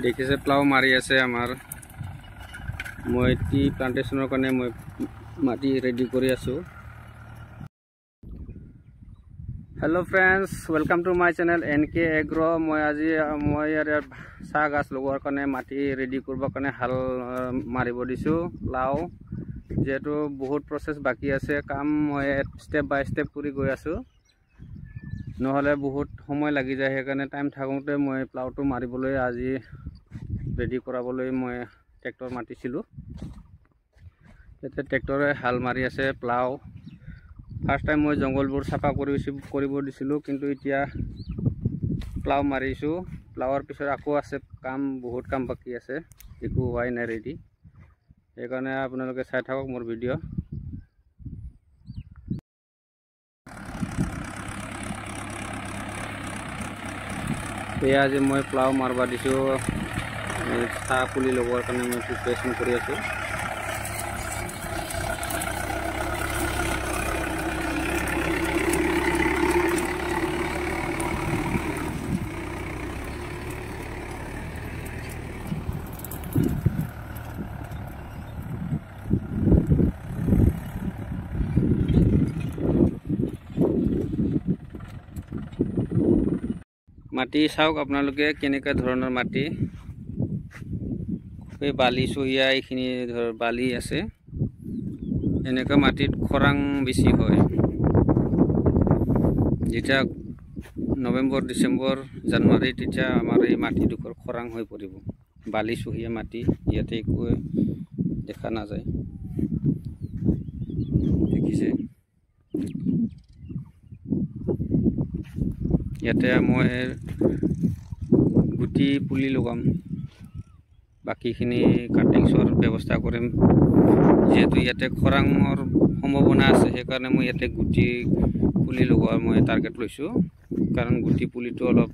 দেখিছে প্লাউ মাৰি আছে আমাৰ মই টি প্লান্টেশনৰ কাৰণে মই মাটি ৰেডি কৰি আছো। Hello' friends, welcome to my channel NK agro. মই আজি ইয়াৰ চাহ গাছ লগোৱাৰ কাৰণে মাটি ৰেডি কৰিবৰ কাৰণে হাল মাৰিব দিছো। প্লাউ যেহেতু বহুত প্ৰসেস বাকি আছে, কাম মই স্টেপ বাই স্টেপ কৰি গৈ আছো, নহলে বহুত সময় লাগি যায়। সেইকাৰণে টাইম থাকোঁতে মই প্লাউটো মাৰিবলৈ আজি ৰেডি কৰাবলৈ মই ট্ৰেক্টৰ মাতিছিলোঁ। এতিয়া ট্ৰেক্টৰে হাল মাৰি আছে প্লাউ। ফাৰ্ষ্ট টাইম মই জংগলবোৰ চাফা কৰিব দিছিলোঁ, কিন্তু এতিয়া প্লাউ মাৰিছোঁ। প্লাউৰ পিছত আকৌ আছে কাম, বহুত কাম বাকি আছে, একো হোৱাই নাই ৰেডি। সেইকাৰণে আপোনালোকে চাই থাকক মোৰ ভিডিঅ'। এয়া আজি মই প্লাউ মাৰবা দিছোঁ, চাহ পুলি লগোৱাৰ কাৰণে মই প্ৰিপাৰেশ্যন কৰি আছোঁ। মাটি চাওক আপোনালোকে কেনেকুৱা ধৰণৰ মাটি, এই বালি চহিয়া এইখিনি ধৰ বালি আছে। এনেকুৱা মাটিত খৰাং বেছি হয়। যেতিয়া নৱেম্বৰ, ডিচেম্বৰ, জানুৱাৰী, তেতিয়া আমাৰ এই মাটিডোখৰ খৰাং হৈ পৰিব। বালি চহিয়া মাটি, ইয়াতে একো দেখা নাযায়। দেখিছে, ইয়াতে মই গুটি পুলি লগাম, বাকীখিনি কাটিংছৰ ব্যৱস্থা কৰিম। যেহেতু ইয়াতে খৰাঙৰ সম্ভাৱনা আছে, সেইকাৰণে মই ইয়াতে গুটি পুলি লগোৱাৰ মই টাৰ্গেট লৈছোঁ। কাৰণ গুটি পুলিটো অলপ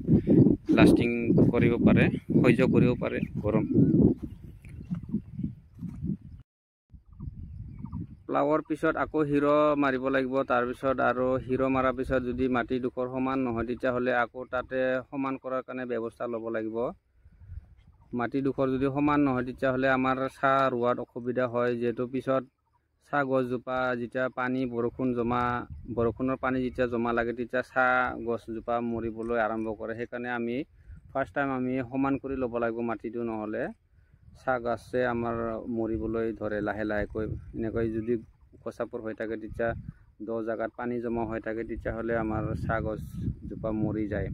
লাষ্টিং কৰিব পাৰে, সহ্য কৰিব পাৰে গৰম। প্লাউৰ পিছত আকৌ হিৰ' মাৰিব লাগিব। তাৰপিছত আৰু হিৰ' মাৰাৰ পিছত যদি মাটিডোখৰ সমান নহয়, তেতিয়াহ'লে আকৌ তাতে সমান কৰাৰ কাৰণে ব্যৱস্থা ল'ব লাগিব। মাটিডোখৰ যদি সমান নহয়, তেতিয়াহ'লে আমাৰ চাহ ৰোৱাত অসুবিধা হয়। যিহেতু পিছত চাহ গছজোপা যেতিয়া বৰষুণৰ পানী যেতিয়া জমা লাগে, তেতিয়া চাহ গছজোপা মৰিবলৈ আৰম্ভ কৰে। সেইকাৰণে আমি ফাৰ্ষ্ট টাইম সমান কৰি ল'ব লাগিব মাটিটো, নহ'লে চাহ গছে আমাৰ মৰিবলৈ ধৰে লাহে লাহেকৈ। এনেকৈ যদি ওখচাপৰ হৈ থাকে, তেতিয়া দ জাগাত পানী জমা হৈ থাকে, তেতিয়াহ'লে আমাৰ চাহ গছজোপা মৰি যায়।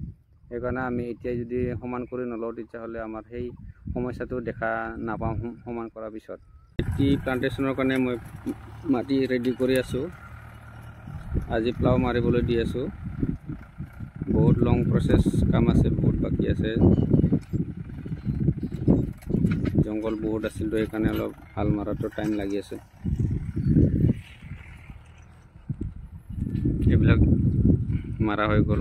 সেইকাৰণে আমি এতিয়া যদি সমান কৰি নলওঁ, তেতিয়াহ'লে আমাৰ সেই সমস্যাটো দেখা নাপাওঁ সমান কৰাৰ পিছত। টি প্লান্টেশনৰ কাৰণে মই মাটি ৰেডি কৰি আছোঁ। আজি প্লাউ মাৰিবলৈ দি আছোঁ। বহুত লং প্ৰচেছ কাম আছে, বহুত বাকী আছে। জংঘল বহুত আছিল, তো সেইকাৰণে অলপ হাল মাৰাটো টাইম লাগি আছে। এইবিলাক মাৰা হৈ গ'ল।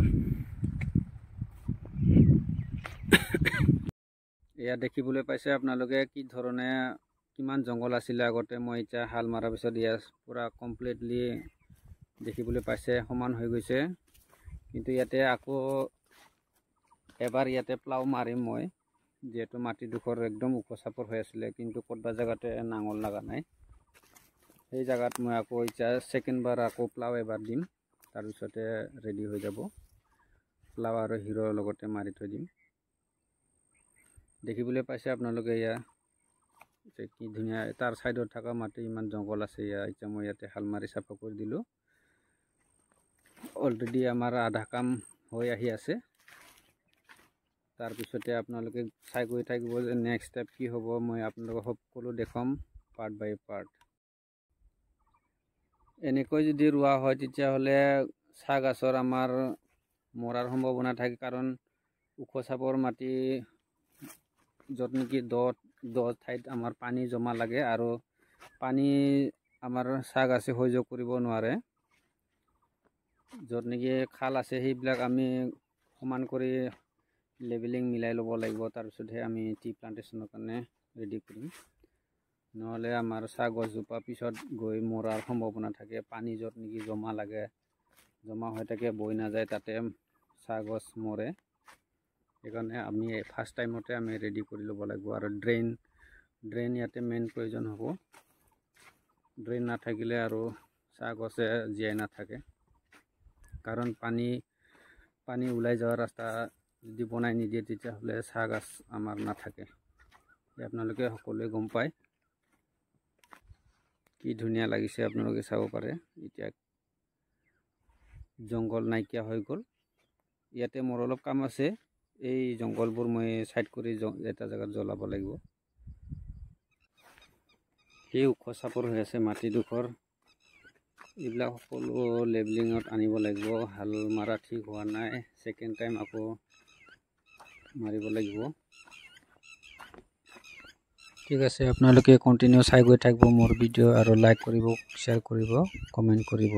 এয়া দেখিবলৈ পাইছে আপোনালোকে কি ধৰণে কিমান জংঘল আছিলে আগতে। মই এতিয়া হাল মাৰাৰ পিছত ইয়াত পুৰা কমপ্লিটলি দেখিবলৈ পাইছে সমান হৈ গৈছে। কিন্তু ইয়াতে আকৌ এবাৰ ইয়াতে প্লাউ মাৰিম মই, যিহেতু মাটিডোখৰ একদম ওখচাপৰ হৈ আছিলে, কিন্তু ক'ৰবাত জেগাতে নাঙল লগা নাই। সেই জেগাত মই আকৌ এতিয়া ছেকেণ্ডবাৰ আকৌ প্লাউ এবাৰ দিম, তাৰপিছতে ৰেডি হৈ যাব। প্লাউ আৰু হিৰৰ লগতে মাৰি থৈ দিম। দেখিবলৈ পাইছে আপোনালোকে এয়া কি ধুনীয়া, তাৰ ছাইডত থকা মাটি ইমান জংঘল আছে। এতিয়া মই ইয়াতে হাল মাৰি চাফা কৰি দিলোঁ। অলৰেডি আমাৰ আধা কাম হৈ আহি আছে। তাৰপিছতে আপোনালোকে চাই গৈ থাকিব যে নেক্সট ষ্টেপ কি হ'ব। মই আপোনালোকক সকলো দেখুৱাম পাৰ্ট বাই পাৰ্ট। এনেকৈ যদি ৰোৱা হয়, তেতিয়াহ'লে চাহ গছৰ আমাৰ মৰাৰ সম্ভাৱনা থাকে। কাৰণ ওখচাপৰ মাটি, য'ত নেকি দ ঠাইত আমাৰ পানী জমা লাগে, আৰু পানী আমাৰ চাহ গছে সহ্য কৰিব নোৱাৰে। য'ত নেকি খাল আছে, সেইবিলাক আমি সমান কৰি লেবেলিং মিলাই ল'ব লাগিব। তাৰপিছতহে আমি টি প্লান্টেশনৰ কাৰণে ৰেডি কৰিম। নহ'লে আমাৰ চাহ গছজোপা পিছত গৈ মৰাৰ সম্ভাৱনা থাকে। পানী য'ত নেকি জমা হৈ থাকে, বৈ নাযায়, তাতে চাহ গছ মৰে। সেইকাৰণে আমি ফাৰ্ষ্ট টাইমতে আমি ৰেডি কৰি ল'ব লাগিব। আৰু ড্ৰেইন ইয়াতে মেইন প্ৰয়োজন হ'ব। ড্ৰেইন নাথাকিলে আৰু চাহ গছে জীয়াই নাথাকে, কাৰণ পানী ওলাই যোৱা ৰাস্তা যদি বনাই নিদিয়ে তেতিয়াহ'লে চাহ গছ আমাৰ নাথাকে। আপোনালোকে সকলোৱে গম পায়। কি ধুনীয়া লাগিছে আপোনালোকে চাব পাৰে। এতিয়া জংঘল নাইকিয়া হৈ গ'ল। ইয়াতে মোৰ অলপ কাম আছে, এই জংঘলবোৰ মই সাইড কৰি এটা জেগাত জ্বলাব লাগিব। সেই ওখ চাপৰ হৈ আছে মাটিডোখৰ, এইবিলাক সকলো লেবেলিঙত আনিব লাগিব। হাল মাৰা ঠিক হোৱা নাই, ছেকেণ্ড টাইম আকৌ মাৰিব লাগিব। ঠিক আছে, আপোনালোকে কণ্টিনিউ চাই গৈ থাকিব মোৰ ভিডিঅ', আৰু লাইক কৰিব, শ্বেয়াৰ কৰিব, কমেণ্ট কৰিব।